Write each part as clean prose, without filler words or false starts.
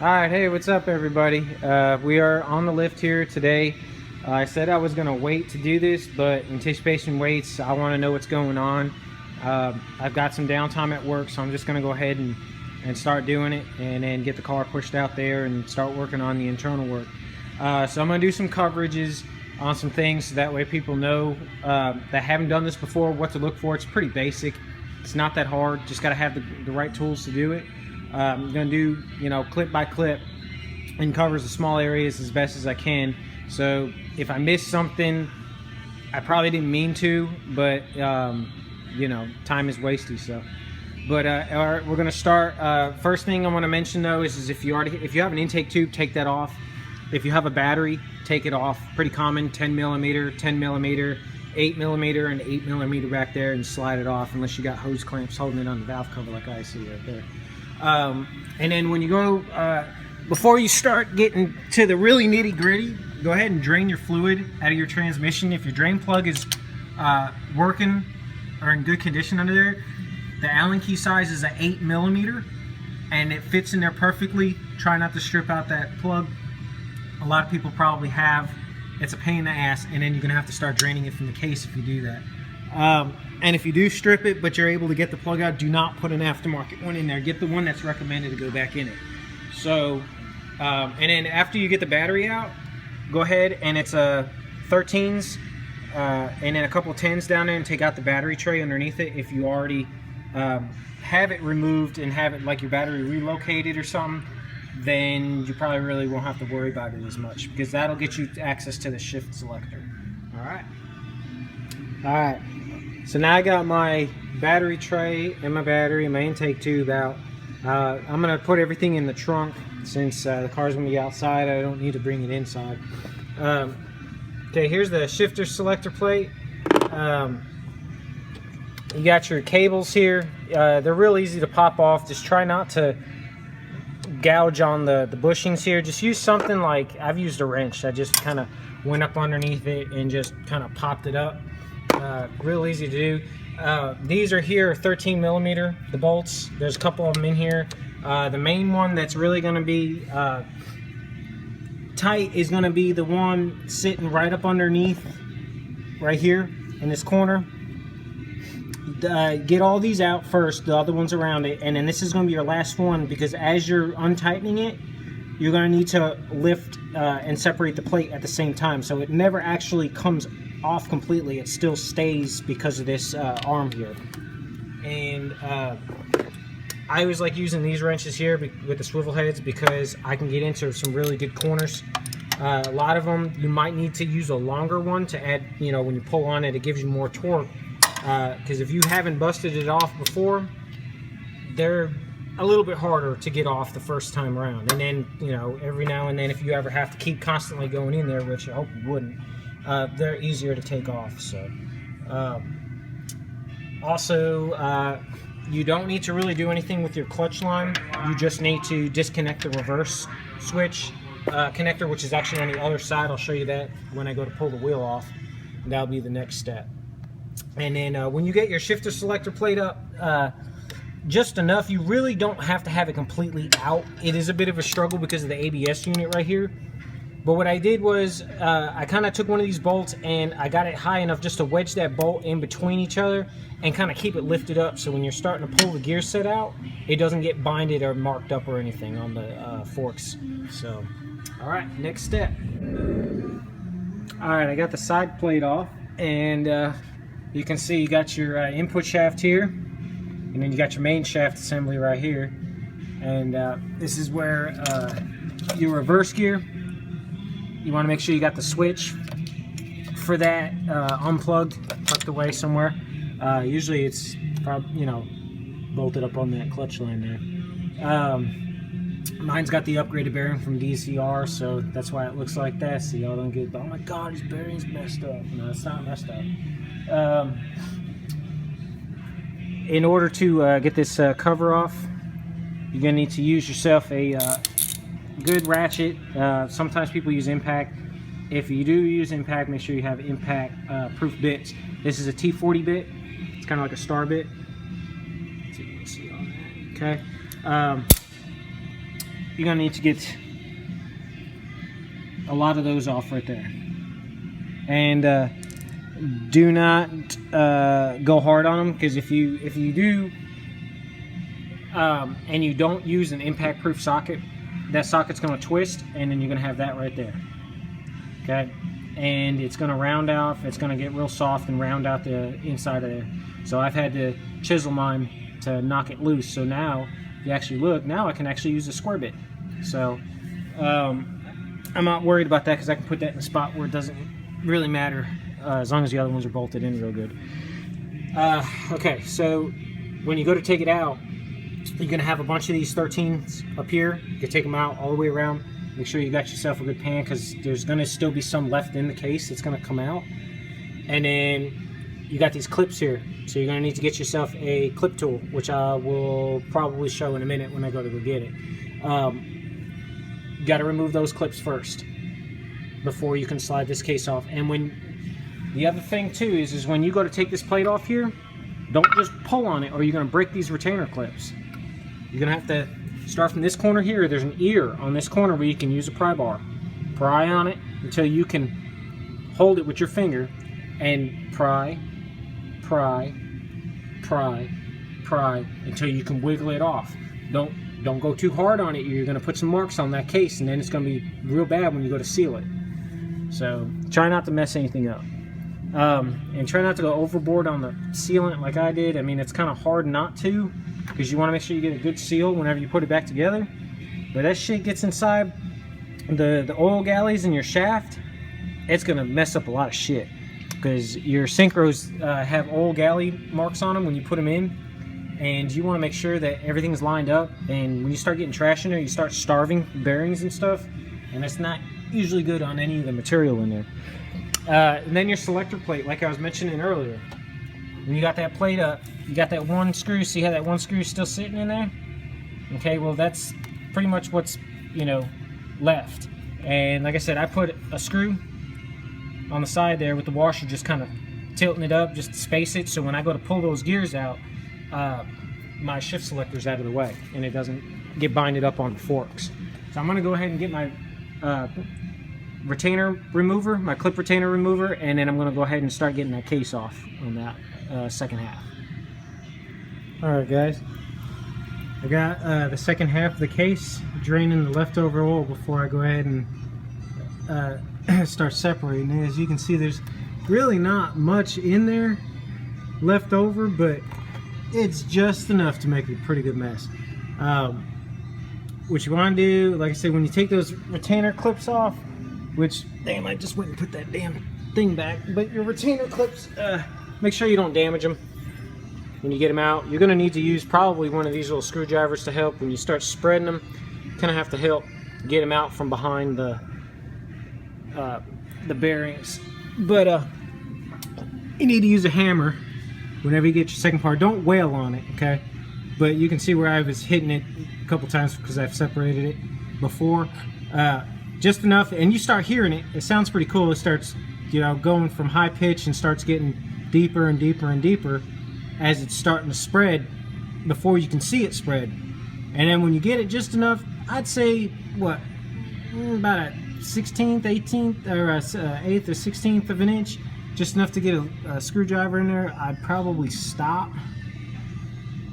Alright, hey, what's up everybody? We are on the lift here today. I said I was going to wait to do this, but anticipation waits. I want to know what's going on. I've got some downtime at work, so I'm just going to go ahead and start doing it, and then get the car pushed out there and start working on the internal work. So I'm going to do some coverages on some things so that way people know that haven't done this before what to look for. It's pretty basic. It's not that hard. Just got to have the right tools to do it. I'm going to do, clip by clip and covers the small areas as best as I can. So if I miss something, I probably didn't mean to, but time is wasted. So, but all right, we're going to start. First thing I want to mention though is if you have an intake tube, take that off. If you have a battery, take it off. Pretty common, 10 millimeter, 10 millimeter, 8 millimeter, and 8 millimeter back there, and slide it off unless you got hose clamps holding it on the valve cover like I see right there. And then when you go, before you start getting to the really nitty gritty, go ahead and drain your fluid out of your transmission. If your drain plug is working or in good condition under there, the Allen key size is an 8 millimeter and it fits in there perfectly. Try not to strip out that plug. A lot of people probably have. It's a pain in the ass, and then you're gonna have to start draining it from the case if you do that. And if you do strip it, but you're able to get the plug out, do not put an aftermarket one in there. Get the one that's recommended to go back in it. So, and then after you get the battery out, go ahead and it's a 13s, and then a couple 10s down there, and take out the battery tray underneath it. If you already have it removed and have it like your battery relocated or something, then you probably really won't have to worry about it as much, because that'll get you access to the shift selector. Alright, so now I got my battery tray and my battery and my intake tube out. I'm going to put everything in the trunk since the car's going to be outside. I don't need to bring it inside. Okay, here's the shifter selector plate. You got your cables here. They're real easy to pop off. Just try not to gouge on the bushings here. Just use something like, I've used a wrench. I just kind of went up underneath it and just kind of popped it up. Real easy to do. These are here 13 millimeter, the bolts. There's a couple of them in here. The main one that's really going to be tight is going to be the one sitting right up underneath right here in this corner. Get all these out first, the other ones around it, and then this is going to be your last one, because as you're untightening it, you're going to need to lift and separate the plate at the same time, so it never actually comes off completely. It still stays because of this arm here. And I always like using these wrenches here with the swivel heads, because I can get into some really good corners. A lot of them you might need to use a longer one to add, when you pull on it, it gives you more torque. Because if you haven't busted it off before, they're a little bit harder to get off the first time around. And then, every now and then, if you ever have to keep constantly going in there, which I hope you wouldn't, they're easier to take off. So, also, you don't need to really do anything with your clutch line. You just need to disconnect the reverse switch connector, which is actually on the other side. I'll show you that when I go to pull the wheel off. That'll be the next step. And then when you get your shifter selector plate up, just enough. You really don't have to have it completely out. It is a bit of a struggle because of the ABS unit right here. But what I did was I kind of took one of these bolts and I got it high enough just to wedge that bolt in between each other and kind of keep it lifted up, so when you're starting to pull the gear set out, it doesn't get binded or marked up or anything on the forks. So, all right, next step. All right, I got the side plate off, and you can see you got your input shaft here, and then you got your main shaft assembly right here. And this is where your reverse gear, you want to make sure you got the switch for that unplugged, tucked away somewhere. Usually it's probably, bolted up on that clutch line there. Mine's got the upgraded bearing from DCR, so that's why it looks like that, so y'all don't get, oh my god, his bearing's messed up. No, it's not messed up. In order to get this cover off, you're going to need to use yourself a good ratchet. Sometimes people use impact. If you do use impact, make sure you have impact proof bits. This is a T40 bit. It's kind of like a star bit. Let's see if you can see all that. Okay. you're gonna need to get a lot of those off right there. And do not go hard on them, because if you do and you don't use an impact proof socket, that socket's going to twist, and then you're going to have that right there. Okay, and it's going to round off, it's going to get real soft and round out the inside of there. So I've had to chisel mine to knock it loose. So now if you actually look, now I can actually use a square bit. So I'm not worried about that, because I can put that in a spot where it doesn't really matter, as long as the other ones are bolted in real good. Okay, so when you go to take it out, you're going to have a bunch of these 13s up here. You can take them out all the way around. Make sure you got yourself a good pan, because there's going to still be some left in the case that's going to come out. And then you got these clips here, so you're going to need to get yourself a clip tool, which I will probably show in a minute when I go to get it. You got to remove those clips first before you can slide this case off. And when the other thing too is when you go to take this plate off here, don't just pull on it, or you're going to break these retainer clips. You're going to have to start from this corner here. There's an ear on this corner where you can use a pry bar. Pry on it until you can hold it with your finger and pry, pry, pry, pry until you can wiggle it off. Don't go too hard on it. You're going to put some marks on that case, and then it's going to be real bad when you go to seal it. So try not to mess anything up. And try not to go overboard on the sealant like I did. I mean, it's kind of hard not to, because you want to make sure you get a good seal whenever you put it back together. But that shit gets inside the oil galleys in your shaft, it's going to mess up a lot of shit. Because your synchros have oil galley marks on them when you put them in. And you want to make sure that everything's lined up. And when you start getting trash in there, you start starving bearings and stuff. And that's not usually good on any of the material in there. And then your selector plate, like I was mentioning earlier. When you got that plate up, you got that one screw. See how that one screw is still sitting in there? Okay, well that's pretty much what's, left. And like I said, I put a screw on the side there with the washer just kind of tilting it up just to space it, so when I go to pull those gears out, my shift selector's out of the way and it doesn't get binded up on the forks. So I'm going to go ahead and get my retainer remover, my clip retainer remover, and then I'm going to go ahead and start getting that case off on that second half. Alright guys, I got the second half of the case, draining the leftover oil before I go ahead and start separating it. As you can see, there's really not much in there left over, but it's just enough to make a pretty good mess. What you want to do, like I said, when you take those retainer clips off, which, damn, I just went and put that damn thing back, but your retainer clips, make sure you don't damage them when you get them out. You're going to need to use probably one of these little screwdrivers to help when you start spreading them. You kind of have to help get them out from behind the bearings. But you need to use a hammer whenever you get your second part. Don't wail on it, okay? But you can see where I was hitting it a couple times because I've separated it before. Just enough, and you start hearing it. It sounds pretty cool. It starts, going from high pitch and starts getting deeper and deeper and deeper as it's starting to spread before you can see it spread. And then when you get it just enough, I'd say, what, about a 16th, 18th, or 8th or 16th of an inch, just enough to get a screwdriver in there, I'd probably stop,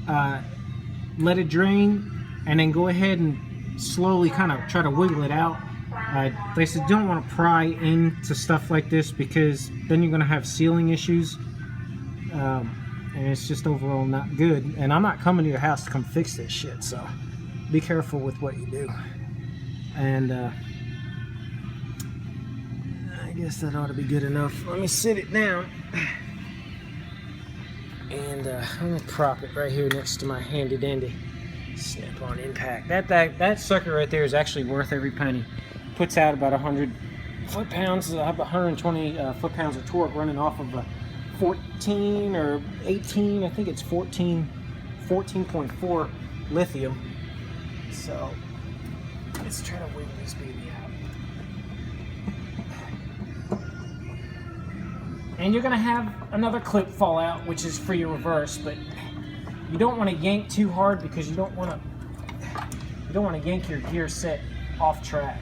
let it drain, and then go ahead and slowly kind of try to wiggle it out. Like I said, you don't want to pry into stuff like this because then you're going to have sealing issues, and it's just overall not good. And I'm not coming to your house to come fix this shit, so be careful with what you do. And I guess that ought to be good enough. Let me sit it down, and let me prop it right here next to my handy dandy snap-on impact. That sucker right there is actually worth every penny. Puts out about 100 foot-pounds, 120 foot-pounds of torque running off of a 14 or 18, I think it's 14.4 lithium. So let's try to wiggle this baby out. And you're gonna have another clip fall out, which is for your reverse, but you don't want to yank too hard because you don't want to You don't want to yank your gear set off track.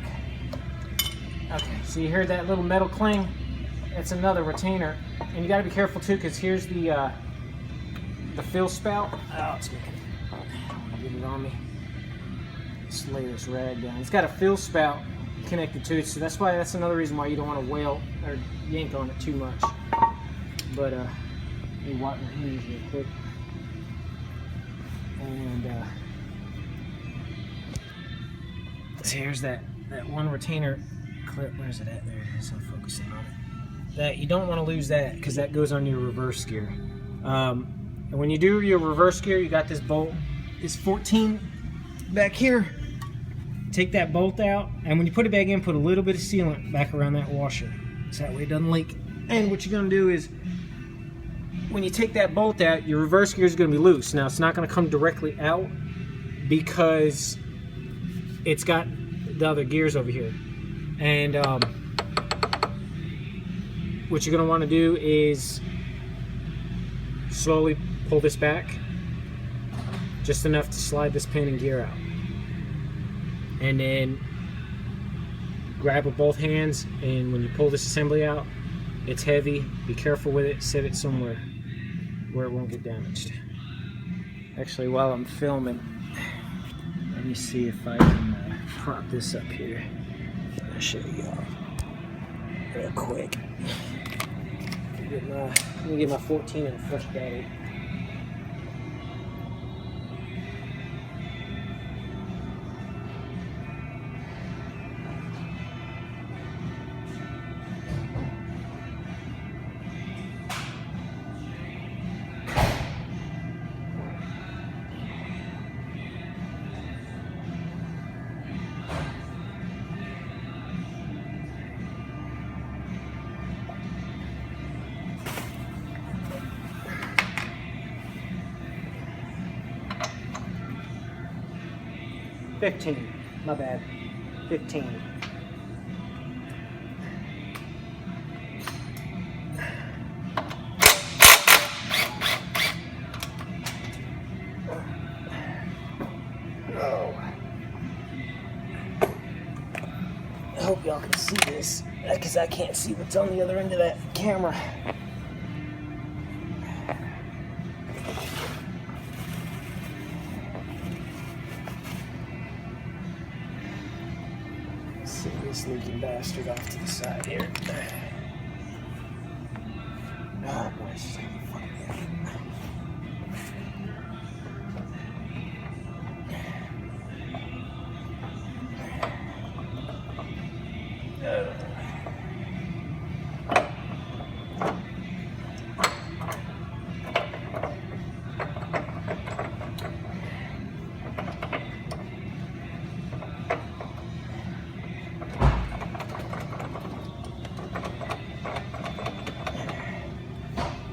Okay, so you hear that little metal clang? It's another retainer, and you got to be careful too, because here's the fill spout. Oh, it's making. I don't want to get it on me. Let's lay this rag down. It's got a fill spout connected to it, so that's another reason why you don't want to whale or yank on it too much. But let me wipe my hands real quick. And so here's that one retainer clip. Where's it at? There it is. I'm focusing on it. That you don't want to lose that, because that goes on your reverse gear. And when you do your reverse gear, you got this bolt. It's 14 back here. Take that bolt out, and when you put it back in, put a little bit of sealant back around that washer, so that way it doesn't leak. And what you're going to do is, when you take that bolt out, your reverse gear is going to be loose. Now, it's not going to come directly out because it's got the other gears over here. And what you're going to want to do is slowly pull this back, just enough to slide this pin and gear out. And then grab with both hands, and when you pull this assembly out, it's heavy. Be careful with it. Set it somewhere where it won't get damaged. Actually, while I'm filming, let me see if I can prop this up here. I'll show you all real quick. Let me get my 14 and fresh battery. $15, my bad, 15. Oh. I hope y'all can see this, because I can't see what's on the other end of that camera. This leaking bastard off to the side here. Oh boy, this is gonna be fucking heavy.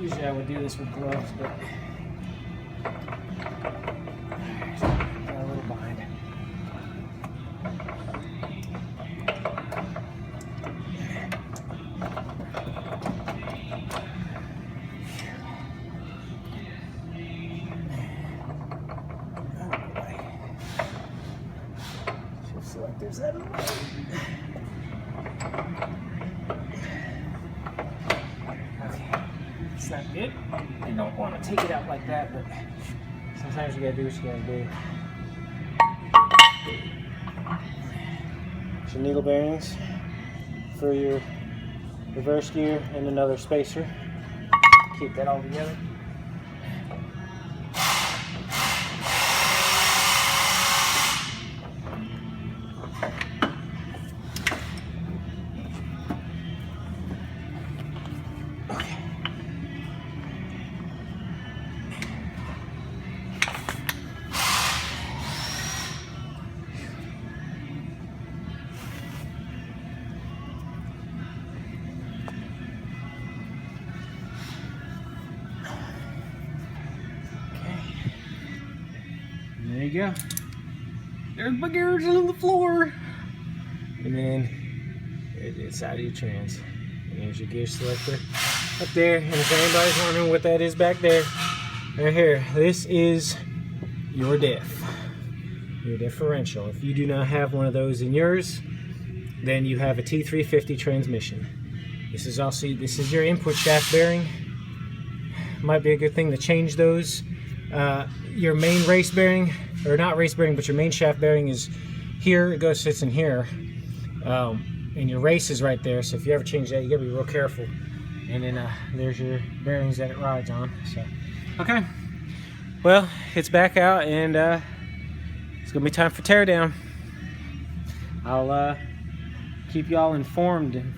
Usually I would do this with gloves, but got a little behind. Oh boy. Shift selectors out of the way. It's not good. You don't want to take it out like that, but sometimes you gotta do what you gotta do. It's your needle bearings for your reverse gear and another spacer. Keep that all together. There you go. There's my gears on the floor. And then it's out of your trans. And there's your gear selector up there. And if anybody's wondering what that is back there, right here, this is your diff. your differential. If you do not have one of those in yours, then you have a T350 transmission. This is your input shaft bearing. Might be a good thing to change those. Your main race bearing, or not race bearing, but your main shaft bearing is here. It sits in here, and your race is right there. So if you ever change that, you gotta be real careful. And then there's your bearings that it rides on. So, okay. Well, it's back out, and it's gonna be time for teardown. I'll keep y'all informed, and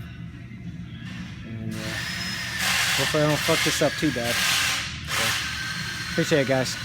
hopefully I don't fuck this up too bad. So, appreciate it, guys.